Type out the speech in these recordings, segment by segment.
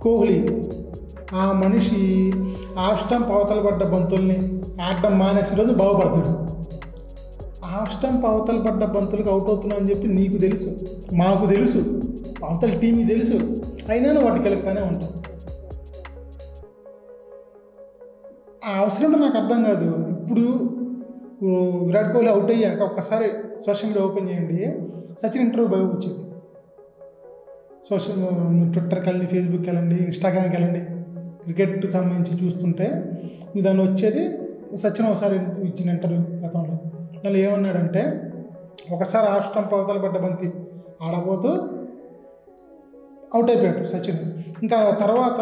కోహ్లీ ఆ మనిషి off stump అవతల పడ్డ బంతుల్ని ఆడడం మానేసిన రోజు బాగుపడతాడు. ఆఫ్ స్టంప్ అవతల పడ్డ బంతులకు అవుట్ అవుతున్నావు అని చెప్పి నీకు తెలుసు, మాకు తెలుసు, అవతల టీంకి తెలుసు, అయినా వాటికి వెళ్తానే ఉంటాం. ఆ అవసరం నాకు అర్థం కాదు. ఇప్పుడు విరాట్ కోహ్లీ అవుట్ అయ్యాక ఒక్కసారి సోషల్ మీడియా ఓపెన్ చేయండి, సచిన్ ఇంటర్వ్యూ బాగా వచ్చింది. ట్విట్టర్కి వెళ్ళండి, ఫేస్బుక్కి వెళ్ళండి, ఇన్స్టాగ్రామ్కి వెళ్ళండి, క్రికెట్ సంబంధించి చూస్తుంటే మీ దాన్ని వచ్చేది సచిన్ ఒకసారి ఇచ్చిన ఇంటర్వ్యూ గతంలో. దానిలో ఏమన్నాడంటే, ఒకసారి ఆఫ్ స్టంప్ అవతల పడ్డ బంతి ఆడబోతూ అవుట్ అయిపోయాడు సచిన్. ఇంకా తర్వాత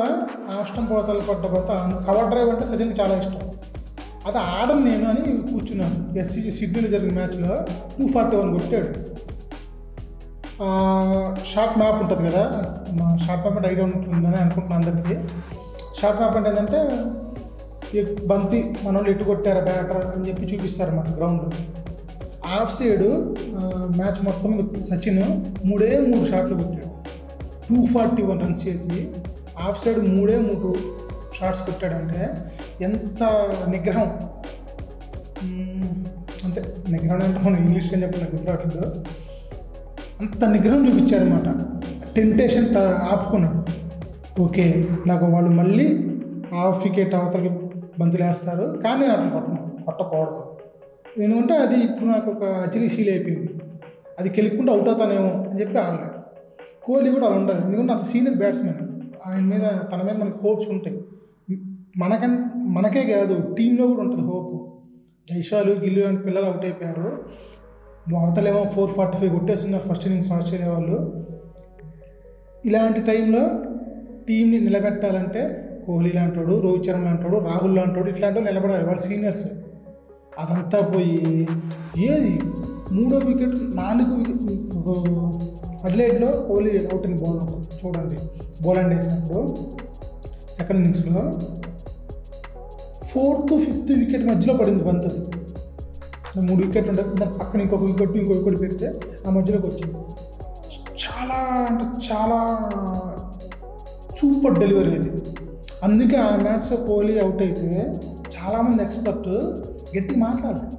ఆఫ్ స్టంప్ అవతల పడ్డ బంతి కవర్ డ్రైవ్ అంటే సచిన్కి చాలా ఇష్టం, అది ఆడను నేను అని కూర్చున్నాను. ఎస్సీసీ సిడ్నీలో జరిగిన మ్యాచ్లో 241 కొట్టాడు. షార్ట్ మ్యాప్ ఉంటుంది కదా, షార్ట్ మ్యాప్ అంటే ఐడియా ఉంటుందని అనుకుంటున్నాను అందరికీ. షార్ట్ మ్యాప్ అంటే ఏంటంటే బంతి మన వాళ్ళు ఎటు కొట్టారు బ్యాటర్ అని చెప్పి చూపిస్తారన్నమాట గ్రౌండ్లో. ఆఫ్ సైడ్ మ్యాచ్ మొత్తం మీద సచిన్ 3 షాట్లు కొట్టాడు, 241 రన్స్ చేసి ఆఫ్ సైడ్ 3 షాట్స్ కొట్టాడంటే ఎంత నిగ్రహం. అంతే, నిగ్రహం అంటే మనం ఇంగ్లీష్లో చెప్పిన గుజరాత్లో అంత నిగ్రహం చూపించాడనమాట. టెంటేషన్ ఆపుకున్నాడు. ఓకే, నాకు వాళ్ళు మళ్ళీ హాఫ్ వికెట్ అవతలకి బంతులు వేస్తారు, కానీ నేను అట్లా కొట్టకూడదు, ఎందుకంటే అది ఇప్పుడు నాకు ఒక అచిరీశీల్ అయిపోయింది, అది కెలుక్కుంటూ అవుట్ అవుతానేమో అని చెప్పి ఆడలే. కోహ్లీ కూడా అలా ఉండాలి, ఎందుకంటే అంత సీనియర్ బ్యాట్స్మెన్, ఆయన మీద తన మీద మనకి హోప్స్ ఉంటాయి. మనకే కాదు, టీంలో కూడా ఉంటుంది హోప్. జైస్వాల్, గిల్లు లాంటి పిల్లలు అవుట్ అయిపోయారు, అవతలేమో 445 కొట్టేస్తున్నారు ఫస్ట్ ఇన్నింగ్స్ ఆస్ట్రేలియా వాళ్ళు. ఇలాంటి టైంలో టీంని నిలబెట్టాలంటే కోహ్లీ లాంటాడు, రోహిత్ శర్మ లాంటాడు, రాహుల్ లాంటాడు, ఇట్లాంటి వాళ్ళు నిలబడాలి, వాళ్ళు సీనియర్స్. అదంతా పోయి ఏది 3వ వికెట్ 4 అడిలైడ్లో కోహ్లీ అవుట్ అని బాల్ ఉంటుంది చూడండి, బౌలండ్ వేసినప్పుడు సెకండ్ ఇన్నింగ్స్లో 4th, 5th వికెట్ మధ్యలో పడింది బంతది. 3 వికెట్లు ఉంటుంది, దాని పక్కన ఇంకొక వికెట్ పెడితే ఆ మధ్యలోకి వచ్చింది. చాలా అంటే చాలా సూపర్ డెలివరీ అది. అందుకే ఆ మ్యాచ్లో కోహ్లీ అవుట్ అయితే చాలామంది ఎక్స్పర్ట్ గట్టి మాట్లాడలేదు,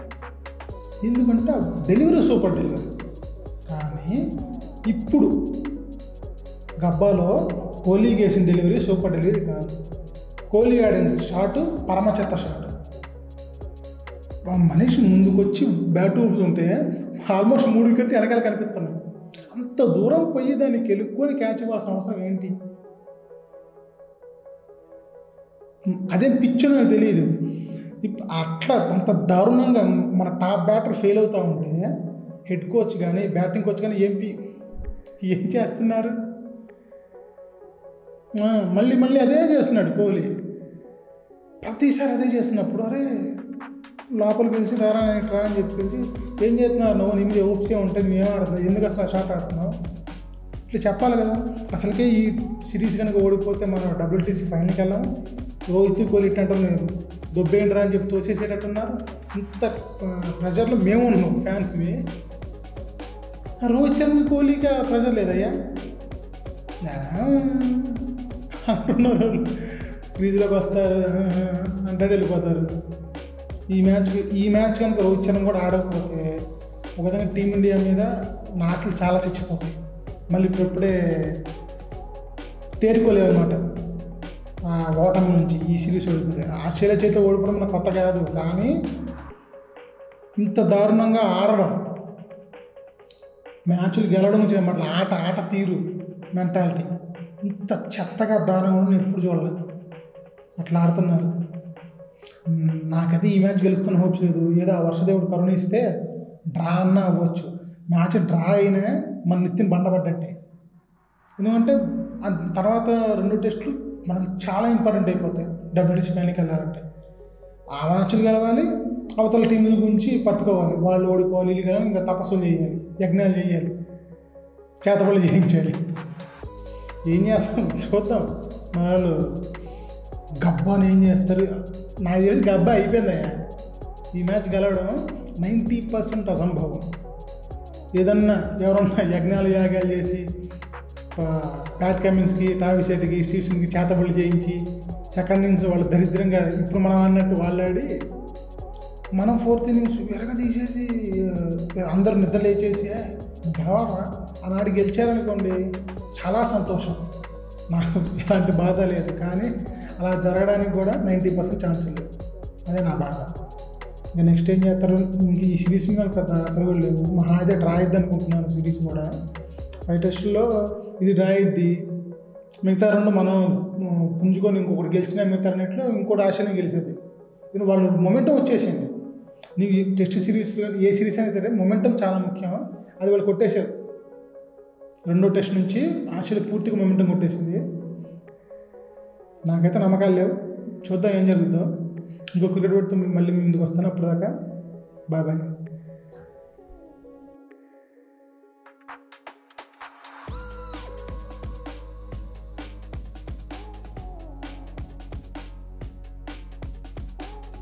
ఎందుకంటే ఆ డెలివరీ సూపర్ డెలివరీ. కానీ ఇప్పుడు గబ్బాలో కోహ్లీ వేసిన డెలివరీ సూపర్ డెలివరీ కాదు, కోహ్లీ ఆడిన షాటు పరమచెత్త షాట్. మనిషి ముందుకొచ్చి బ్యాట్ ఊపుతుంటే ఆల్మోస్ట్ 3 వికెట్లు వెనకాల కనిపిస్తున్నాయి. అంత దూరం పోయి దాన్ని కెలుక్కొని క్యాచ్ ఇవ్వాల్సిన అవసరం ఏంటి? అదే పిచ్ నాకు తెలియదు. అట్లా అంత దారుణంగా మన టాప్ బ్యాటర్ ఫెయిల్ అవుతూ ఉంటే హెడ్ కోచ్ కానీ బ్యాటింగ్ కోచ్ కానీ ఏం చేస్తున్నారు? మళ్ళీ అదే చేస్తున్నాడు కోహ్లీ. ప్రతిసారి అదే చేస్తున్నప్పుడు అరే లోపల పిలిచి రారా అని చెప్పి పిలిచి ఏం చేస్తున్నారు నువ్వు, నీ మీద ఓప్సే ఉంటే నువ్వేం ఆడుతున్నావు, ఎందుకు అసలు ఆ షాట్ ఆడుతున్నావు, ఇట్లా చెప్పాలి కదా. అసలుకే ఈ సిరీస్ కనుక ఓడిపోతే మనం WTC ఫైనల్కి వెళ్ళాము, రోహిత్ కోహ్లీ ఇట్టంటే దొబ్బేయండి రా అని చెప్పి తోసేసేటట్టున్నారు. ఇంత ప్రెజర్లో మేము ఉన్నాం ఫ్యాన్స్వి. రోహిత్ శర్మ కోహ్లీకి ప్రెజర్ లేదయ్యా అంటున్నారు. క్రీజ్లోకి వస్తారు అంటే వెళ్ళిపోతారు. ఈ మ్యాచ్ కనుక రోహిత్ శర్మ కూడా ఆడకపోతే ఒక విధంగా టీమిండియా మీద నా ఆశలు చాలా చచ్చిపోతాయి. మళ్ళీ ఇప్పుడే తేరుకోలేవు అనమాట ఆ ఓటమి నుంచి. ఈ సిరీస్ ఓడిపోతే ఆస్ట్రేలియా చేతిలో ఓడిపోవడం నాకు కొత్త కాదు, కానీ ఇంత దారుణంగా ఆడడం, మ్యాచ్లు గెలవడం గురించి అన్నమాట, ఆట తీరు మెంటాలిటీ ఇంత చెత్తగా దారుణంగా నేను ఎప్పుడు చూడలేదు. అట్లా ఆడుతున్నారు. నాకైతే ఈ మ్యాచ్ గెలుస్తున్న హోప్స్ లేదు. ఏదో ఆ వర్షదేవుడు కరుణిస్తే డ్రా అన్న అవ్వచ్చు. మ్యాచ్ డ్రా అయినా మన నెత్తిని బండపడ్డట్టే, ఎందుకంటే తర్వాత 2 టెస్టులు మనకి చాలా ఇంపార్టెంట్ అయిపోతాయి. WTC ఫైనల్కి వెళ్ళాలంటే ఆ మ్యాచ్లు గెలవాలి, అవతల టీం గురించి పట్టుకోవాలి, వాళ్ళు ఓడిపోవాలి, వీళ్ళు గెలవాలి, ఇంకా తపస్సులు చేయాలి, యజ్ఞాలు చేయాలి, చేతబడులు చేయించాలి. ఏం చేస్తాం చూద్దాం. మన వాళ్ళు గబ్బాని ఏం చేస్తారు నాకు తెలిసి గబ్బా అయిపోయిందయ్యా. ఈ మ్యాచ్ గెలవడం 90% అసంభవం. ఏదన్నా ఎవరన్నా యాగాలు చేసి ప్యాట్ కమిన్స్కి, టావిస్ హెడ్కి, స్టీవ్ స్మిత్కి చేతబడులు చేయించి సెకండ్ ఇన్నింగ్స్ వాళ్ళు దరిద్రంగా ఇప్పుడు మనం అన్నట్టు వాళ్ళు ఆడి మనం ఫోర్త్ ఇన్నింగ్స్ వెరగ తీసేసి అందరూ నిద్ర లేచేసి గెలవాలరా ఆనాడు గెలిచారనుకోండి చాలా సంతోషం, నాకు ఎలాంటి బాధ లేదు. కానీ అలా జరగడానికి కూడా 90% ఛాన్సులు లేవు. అదే నా బాధ. ఇంకా నెక్స్ట్ ఏం చేస్తారు, ఇంక ఈ సిరీస్ మీద పెద్ద అసలు కూడా లేవు. మహా అయితే డ్రా అయ్యిద్ది అనుకుంటున్నాను సిరీస్ కూడా. 5 టెస్టుల్లో ఇది డ్రా అయ్యిద్ది, మిగతా 2 మనం పుంజుకొని ఇంకొకటి గెలిచిన మిగతా అన్నింటిలో ఇంకోటి ఆశనే గెలిచేది. ఇది వాళ్ళు మొమెంటం వచ్చేసింది. నీకు టెస్ట్ సిరీస్ ఏ సిరీస్ అయినా సరే మొమెంటం చాలా ముఖ్యం. అది వాళ్ళు కొట్టేశారు. 2వ టెస్ట్ నుంచి ఆశలు పూర్తిగా మొమెంటం కొట్టేసింది. నాకైతే నమ్మకాలు లేవు. చూద్దాం ఏం జరుగుతుందో. ఇంకో క్రికెట్ పెడుతూ మళ్ళీ ముందుకు వస్తాను. అప్పటిదాకా బాయ్ బాయ్.